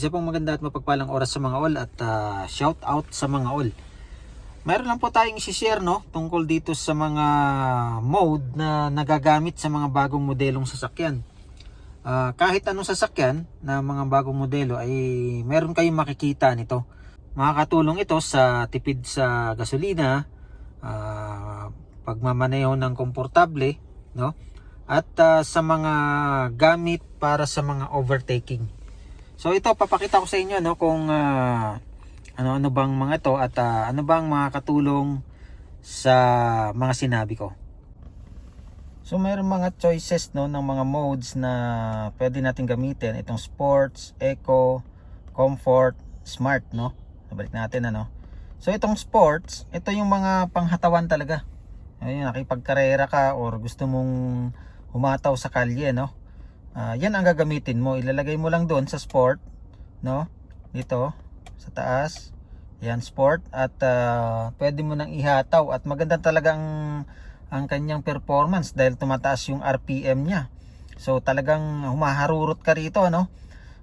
Isa pong maganda at mapagpalang oras sa mga all at shout out sa mga all. Mayroon lang po tayong isi-share tungkol dito sa mga mode na nagagamit sa mga bagong modelong sasakyan. Kahit anong sasakyan na mga bagong modelo ay meron kayong makikita nito. Makakatulong ito sa tipid sa gasolina, pagmamaneho ng komportable, at sa mga gamit para sa mga overtaking. So ito papakita ko sa inyo kung ano bang mga ito at ano bang makakatulong sa mga sinabi ko. So mayroong mga choices ng mga modes na pwede natin gamitin. Itong sports, eco, comfort, smart Nabalik natin So itong sports, ito yung mga panghatawan talaga. Ayun, nakipagkarera ka or gusto mong humataw sa kalye yan ang gagamitin mo. Ilalagay mo lang doon sa sport dito sa taas. Yan, sport, at pwede mo nang ihataw at maganda talaga ang kanyang performance dahil tumataas yung RPM niya. So talagang humaharurot ka rito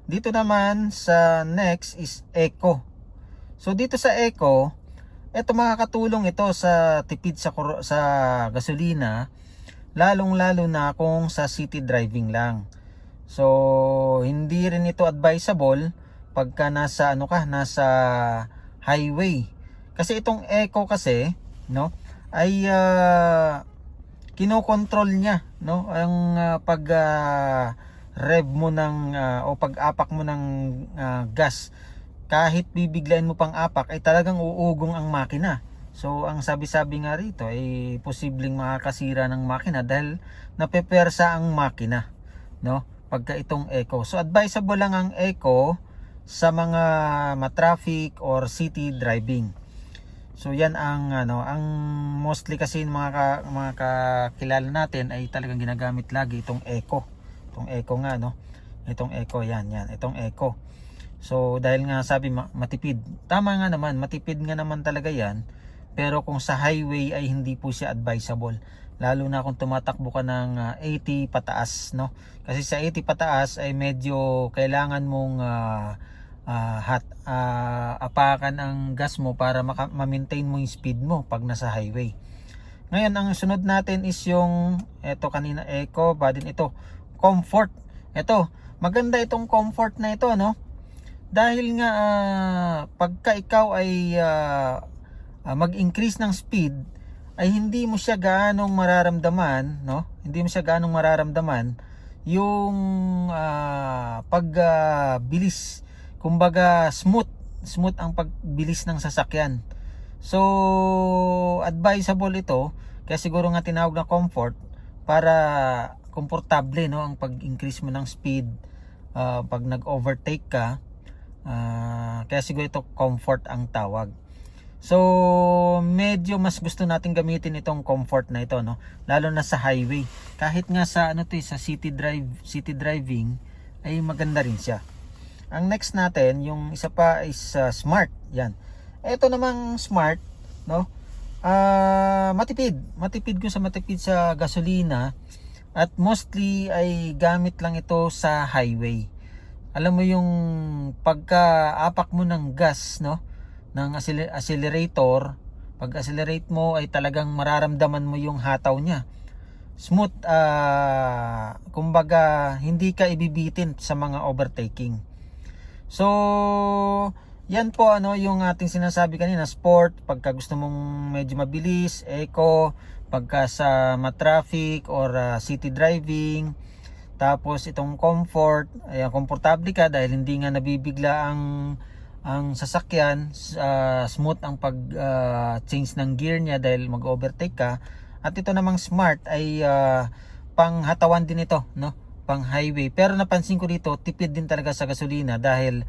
Dito naman sa next is eco. So dito sa eco, ito makakatulong ito sa tipid sa gasolina, lalong-lalo na kung sa city driving lang. So hindi rin ito advisable pagka nasa nasa highway. Kasi itong eco kasi ay kinokontrol niya ang pag rev mo ng o pag-apak mo ng gas. Kahit bibiglain mo pang apak ay talagang uugong ang makina. So ang sabi-sabi nga rito ay posibleng makakasira ng makina dahil napepersa ang makina pagka itong eco. So advisable lang ang eco sa mga matraffic or city driving. So yan ang mostly kasi mga kakilala natin ay talagang ginagamit lagi itong eco. Itong eco nga Itong eco itong eco. So dahil nga sabi matipid. Tama nga naman, matipid nga naman talaga yan. Pero kung sa highway ay hindi po siya advisable. Lalo na kung tumatakbo ka ng 80 pataas Kasi sa 80 pataas ay medyo kailangan mong apakan ang gas mo para ma-maintain mo yung speed mo pag nasa highway. Ngayon ang sunod natin is yung kanina eco, ba din ito comfort. Ito maganda itong comfort na ito dahil nga pagka ikaw ay mag-increase ng speed ay hindi mo siya gaanong mararamdaman hindi mo siya gaanong mararamdaman yung pagbilis. Kumbaga smooth ang pagbilis ng sasakyan. So advisable ito kaya siguro nga tinawag na comfort para komportable ang pag-increase mo ng speed pag nag-overtake ka. Kaya siguro ito comfort ang tawag. So medyo mas gusto natin gamitin itong comfort na ito lalo na sa highway. Kahit nga sa sa city driving ay maganda rin siya. Ang next natin, yung isa pa is smart. Yan. Ito namang smart matipid kung sa matipid sa gasolina at mostly ay gamit lang ito sa highway. Alam mo yung pagka-apak mo ng gas ng accelerator, pag accelerate mo ay talagang mararamdaman mo yung hataw niya. Smooth, kumbaga hindi ka ibibitin sa mga overtaking. So yan po yung ating sinasabi kanina, sport pagka gusto mong medyo mabilis, eco pagka sa matraffic or city driving. Tapos itong comfort, komportable ka dahil hindi nga nabibigla ang sasakyan, smooth ang pag change ng gear niya dahil mag-overtake ka. At ito namang smart ay panghatawan din ito pang highway. Pero napansin ko dito tipid din talaga sa gasolina dahil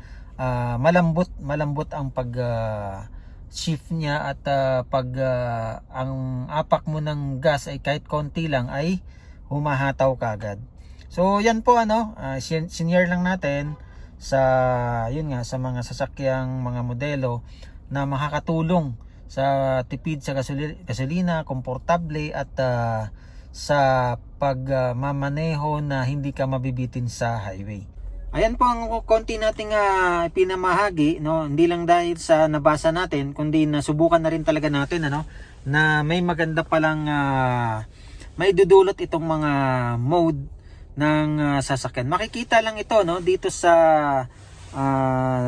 malambot ang pag shift niya at pag ang apak mo ng gas ay kahit konti lang ay humahataw ka agad. So yan po senior lang natin sa sa mga sasakyang mga modelo na makakatulong sa tipid sa gasolina, komportable at sa pagmamaneho na hindi ka mabibitin sa highway. Ayan po ang konti nating pinamahagi, no? Hindi lang dahil sa nabasa natin, kundi nasubukan na rin talaga natin, ano, na may maganda palang may dudulot itong mga mode ng sasakyan. Makikita lang ito, no, dito sa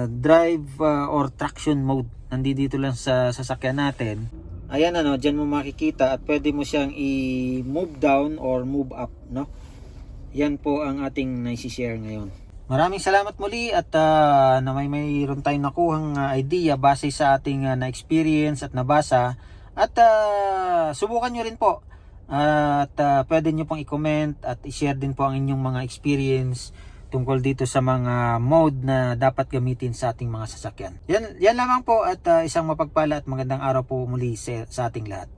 drive or traction mode. Nandito lang sa sasakyan natin. Ayan, ano, diyan mo makikita at pwede mo siyang i-move down or move up, no? Yan po ang ating naisi-share ngayon. Maraming salamat muli at na mayroon tayong nakuhang idea base sa ating na-experience at nabasa. At subukan nyo rin po. At pwede nyo pong i-comment at i-share din po ang inyong mga experience tungkol dito sa mga mode na dapat gamitin sa ating mga sasakyan. Yan lamang po at isang mapagpala at magandang araw po muli sa ating lahat.